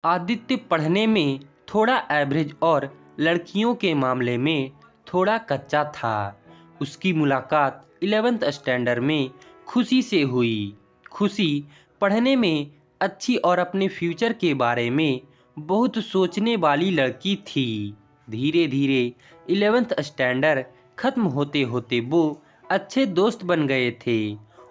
आदित्य पढ़ने में थोड़ा एवरेज और लड़कियों के मामले में थोड़ा कच्चा था। उसकी मुलाकात 11th स्टैंडर्ड में खुशी से हुई। खुशी पढ़ने में अच्छी और अपने फ्यूचर के बारे में बहुत सोचने वाली लड़की थी। धीरे धीरे 11th स्टैंडर्ड खत्म होते होते वो अच्छे दोस्त बन गए थे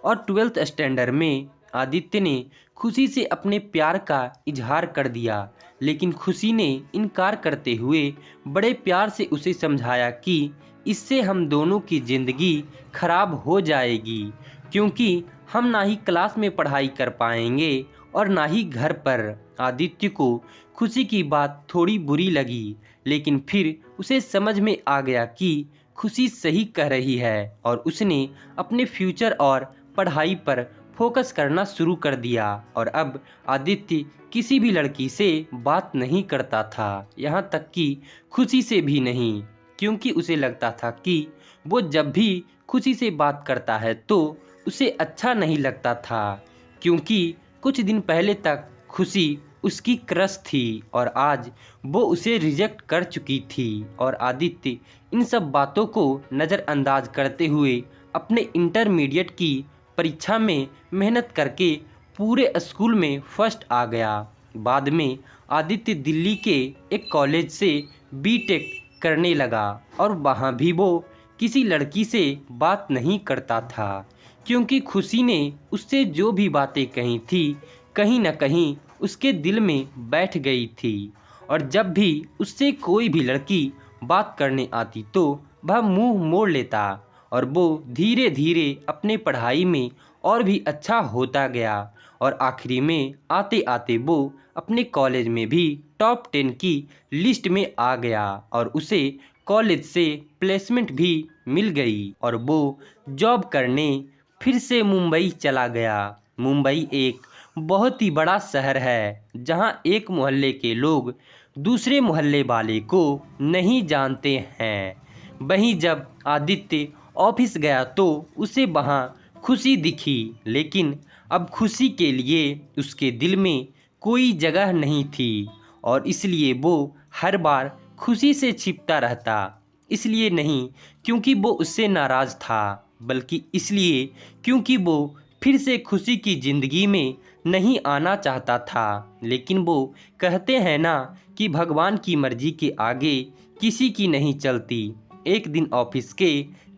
और 12th स्टैंडर्ड में आदित्य ने खुशी से अपने प्यार का इजहार कर दिया, लेकिन खुशी ने इनकार करते हुए बड़े प्यार से उसे समझाया कि इससे हम दोनों की ज़िंदगी खराब हो जाएगी, क्योंकि हम ना ही क्लास में पढ़ाई कर पाएंगे और ना ही घर पर। आदित्य को खुशी की बात थोड़ी बुरी लगी, लेकिन फिर उसे समझ में आ गया कि खुशी सही कह रही है और उसने अपने फ्यूचर और पढ़ाई पर फोकस करना शुरू कर दिया। और अब आदित्य किसी भी लड़की से बात नहीं करता था, यहाँ तक कि खुशी से भी नहीं, क्योंकि उसे लगता था कि वो जब भी खुशी से बात करता है तो उसे अच्छा नहीं लगता था, क्योंकि कुछ दिन पहले तक खुशी उसकी क्रश थी और आज वो उसे रिजेक्ट कर चुकी थी। और आदित्य इन सब बातों को नज़रअंदाज करते हुए अपने इंटरमीडिएट की परीक्षा में मेहनत करके पूरे स्कूल में फर्स्ट आ गया। बाद में आदित्य दिल्ली के एक कॉलेज से बीटेक करने लगा और वहाँ भी वो किसी लड़की से बात नहीं करता था, क्योंकि खुशी ने उससे जो भी बातें कही थी कहीं न कहीं उसके दिल में बैठ गई थी। और जब भी उससे कोई भी लड़की बात करने आती तो वह मुंह मोड़ लेता और वो धीरे धीरे अपने पढ़ाई में और भी अच्छा होता गया और आखिरी में आते आते वो अपने कॉलेज में भी टॉप 10 की लिस्ट में आ गया और उसे कॉलेज से प्लेसमेंट भी मिल गई और वो जॉब करने फिर से मुंबई चला गया। मुंबई एक बहुत ही बड़ा शहर है, जहां एक मोहल्ले के लोग दूसरे मोहल्ले वाले को नहीं जानते हैं। वहीं जब आदित्य ऑफिस गया तो उसे वहां खुशी दिखी, लेकिन अब खुशी के लिए उसके दिल में कोई जगह नहीं थी और इसलिए वो हर बार खुशी से छिपता रहता। इसलिए नहीं क्योंकि वो उससे नाराज़ था, बल्कि इसलिए क्योंकि वो फिर से खुशी की ज़िंदगी में नहीं आना चाहता था। लेकिन वो कहते हैं ना कि भगवान की मर्जी के आगे किसी की नहीं चलती। एक दिन ऑफिस के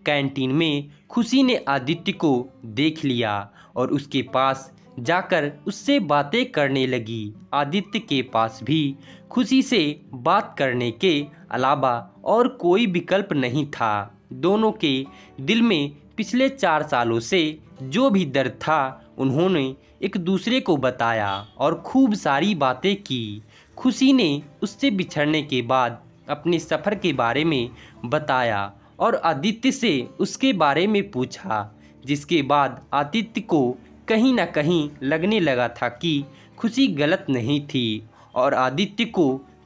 कैंटीन में खुशी ने आदित्य को देख लिया और उसके पास जाकर उससे बातें करने लगी। आदित्य के पास भी खुशी से बात करने के अलावा और कोई विकल्प नहीं था। दोनों के दिल में पिछले 4 सालों से जो भी दर्द था उन्होंने एक दूसरे को बताया और खूब सारी बातें की। खुशी ने उससे बिछड़ने के बाद अपने सफ़र के बारे में बताया और आदित्य से उसके बारे में पूछा, जिसके बाद आदित्य को कहीं ना कहीं लगने लगा था कि खुशी गलत नहीं थी और आदित्य को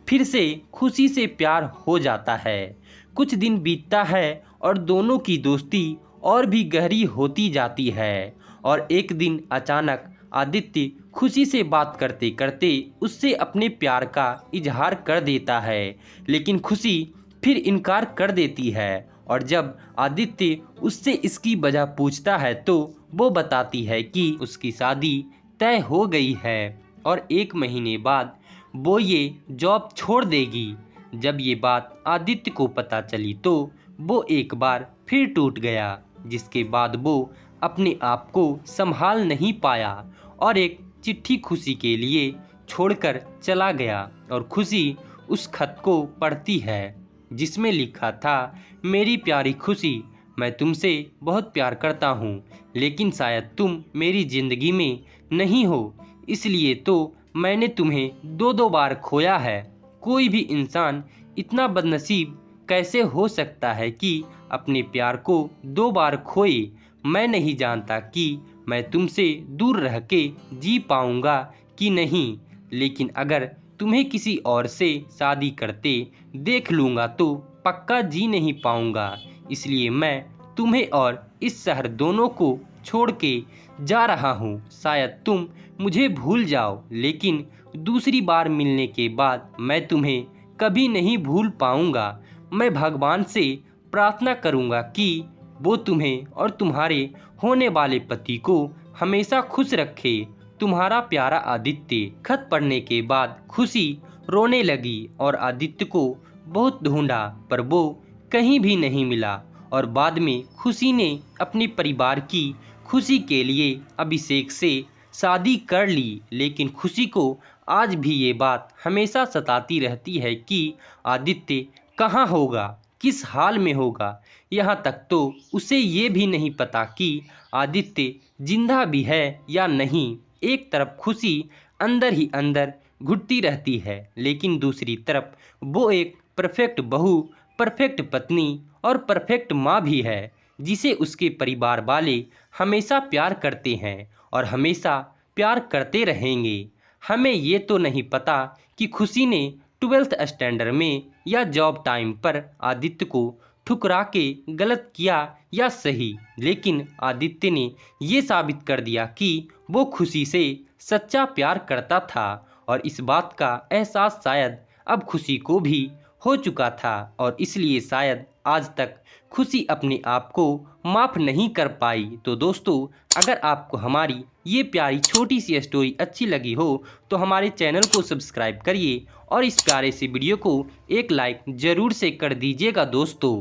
फिर से खुशी से प्यार हो जाता है। कुछ दिन बीतता है और दोनों की दोस्ती और भी गहरी होती जाती है और एक दिन अचानक आदित्य खुशी से बात करते करते उससे अपने प्यार का इजहार कर देता है, लेकिन खुशी फिर इनकार कर देती है। और जब आदित्य उससे इसकी वजह पूछता है तो वो बताती है कि उसकी शादी तय हो गई है और 1 महीने बाद वो ये जॉब छोड़ देगी। जब ये बात आदित्य को पता चली तो वो एक बार फिर टूट गया, जिसके बाद वो अपने आप को संभाल नहीं पाया और एक चिट्ठी खुशी के लिए छोड़कर चला गया। और खुशी उस खत को पढ़ती है जिसमें लिखा था, मेरी प्यारी खुशी, मैं तुमसे बहुत प्यार करता हूँ, लेकिन शायद तुम मेरी ज़िंदगी में नहीं हो, इसलिए तो मैंने तुम्हें 2-2 बार खोया है। कोई भी इंसान इतना बदनसीब कैसे हो सकता है कि अपने प्यार को 2 बार खोए। मैं नहीं जानता कि मैं तुमसे दूर रह के जी पाऊँगा कि नहीं, लेकिन अगर तुम्हें किसी और से शादी करते देख लूँगा तो पक्का जी नहीं पाऊँगा। इसलिए मैं तुम्हें और इस शहर दोनों को छोड़ के जा रहा हूँ। शायद तुम मुझे भूल जाओ, लेकिन दूसरी बार मिलने के बाद मैं तुम्हें कभी नहीं भूल पाऊंगा। मैं भगवान से प्रार्थना करूंगा कि वो तुम्हें और तुम्हारे होने वाले पति को हमेशा खुश रखे। तुम्हारा प्यारा आदित्य। खत पढ़ने के बाद खुशी रोने लगी और आदित्य को बहुत ढूंढा पर वो कहीं भी नहीं मिला। और बाद में खुशी ने अपने परिवार की खुशी के लिए अभिषेक से शादी कर ली। लेकिन खुशी को आज भी ये बात हमेशा सताती रहती है कि आदित्य कहाँ होगा, किस हाल में होगा। यहाँ तक तो उसे ये भी नहीं पता कि आदित्य जिंदा भी है या नहीं। एक तरफ खुशी अंदर ही अंदर घुटती रहती है, लेकिन दूसरी तरफ वो एक परफेक्ट बहू, परफेक्ट पत्नी और परफेक्ट माँ भी है जिसे उसके परिवार वाले हमेशा प्यार करते हैं और हमेशा प्यार करते रहेंगे। हमें ये तो नहीं पता कि खुशी ने 12th स्टैंडर्ड में या जॉब टाइम पर आदित्य को ठुकरा के गलत किया या सही, लेकिन आदित्य ने ये साबित कर दिया कि वो खुशी से सच्चा प्यार करता था। और इस बात का एहसास शायद अब खुशी को भी हो चुका था और इसलिए शायद आज तक खुशी अपने आप को माफ़ नहीं कर पाई। तो दोस्तों, अगर आपको हमारी ये प्यारी छोटी सी स्टोरी अच्छी लगी हो तो हमारे चैनल को सब्सक्राइब करिए और इस प्यारे से वीडियो को एक लाइक ज़रूर से कर दीजिएगा दोस्तों।